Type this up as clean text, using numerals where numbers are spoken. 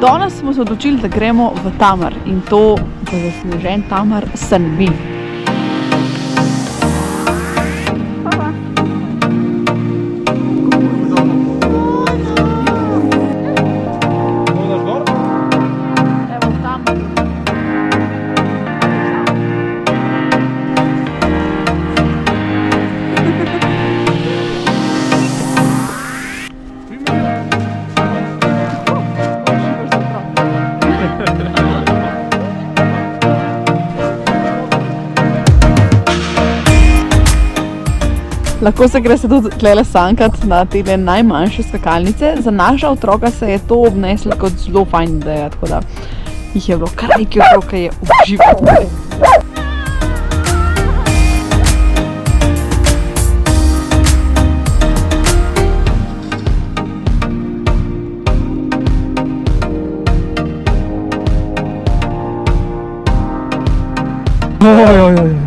Danes smo se odločili, da gremo v Tamar in to v zasnežen Tamar Senvi. Lahko se gre se tudi tlele sankat na te najmanjše skakalnice. Za naša otroka se je to obneslo kot zelo fajn ideja, tako da jih je bilo kar nekaj otrok, ki je uživalo. Oj, oj, oj.